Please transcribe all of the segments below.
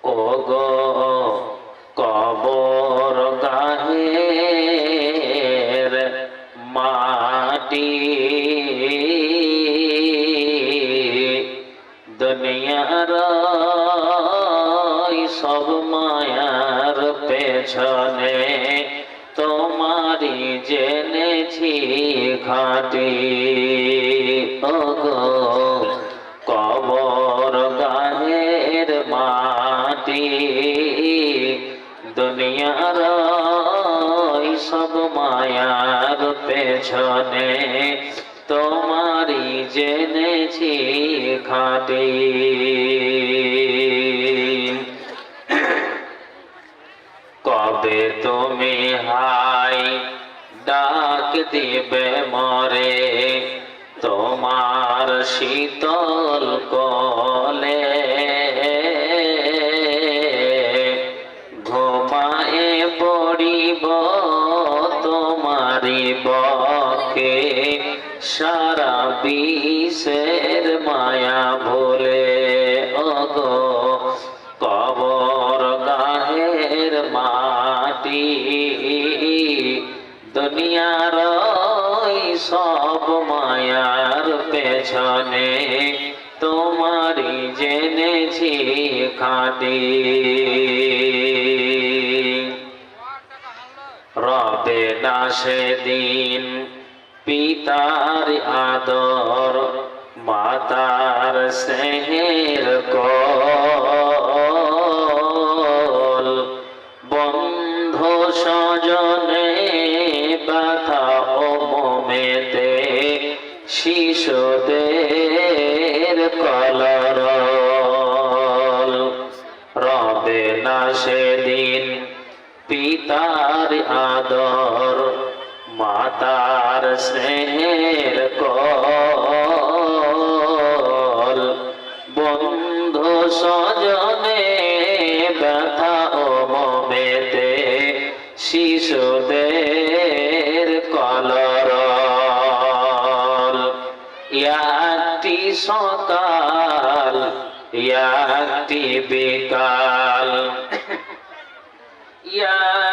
ওগো কবর গাহের মাটি দুনিয়ার সব মায়ার পেছনে তোমারি জেনেছি ঘাটি। ওগো কবর গাহের মাটি দুনিয়ার সব মায়ার পেছনে তোমারি জেনেছি ঘাটি। কবে তুমি হাই ডাক দিবে মরে তোমার শীতল কোলে, ঘুমায়ে পড়িব তোমারি বকে সারা বিশ্বের মায়া ভুলে। ওগো কবর গাহের মাটি দুনিয়ার সব মায়ার পেছনে তোমারি জেনেছি খাঁটি। রবে না সেদিন পিতার আদর মাতার স্নেহের কোল, বন্ধু স্বজনে ব্যথা ও মোমেতে শিশুদের কলরল। রবে না সেদিন পিতার আদর মাতার স্নেহের কোল, বন্ধু স্বজনে ব্যথা ও মোমেতে শিশুদের কলরল। একটি সকাল একটি বিকাল,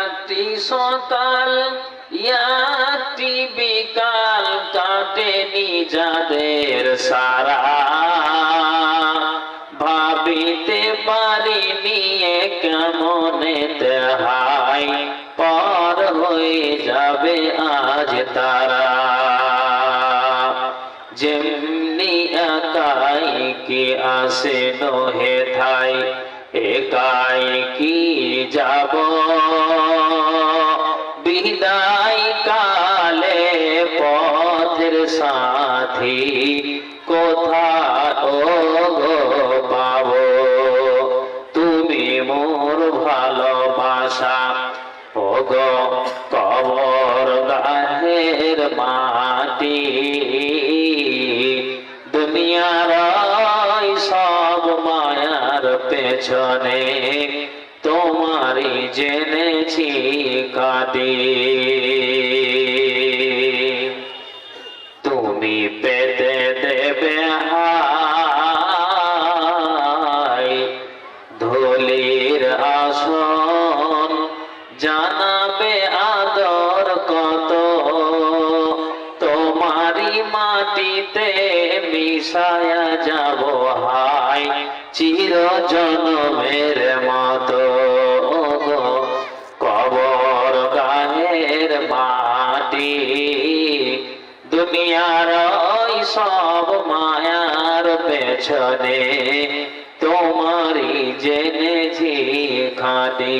একটি সকাল একটি বিকাল কাটেনি যাদের সারা, ভাবিতে পারিনি কেমনেতে হাই পার হয়ে যাবে আজ তারা। যেমনি একাই কি আসে নহে ঠাই একাই কি যাব, বিদায় কালে পথের সাথী কোথায় ওগো পাবো। তুমি মোর ভালোবাসা ওগো কবর গাহের মাটি দুনিয়ার সব মায়ার পেছনে তোমারি জেনেছি কাটি। তুমি পেতে দেবে হাই ধুলির আসন, জানাবে আদর কত তোমারি মাটিতে মিশায়া যাব হাই চির জনমের মতো। কবর গাহের মাটি দুনিয়ার সব মায়ার পেছনে তোমারি জেনেছি খাঁটি।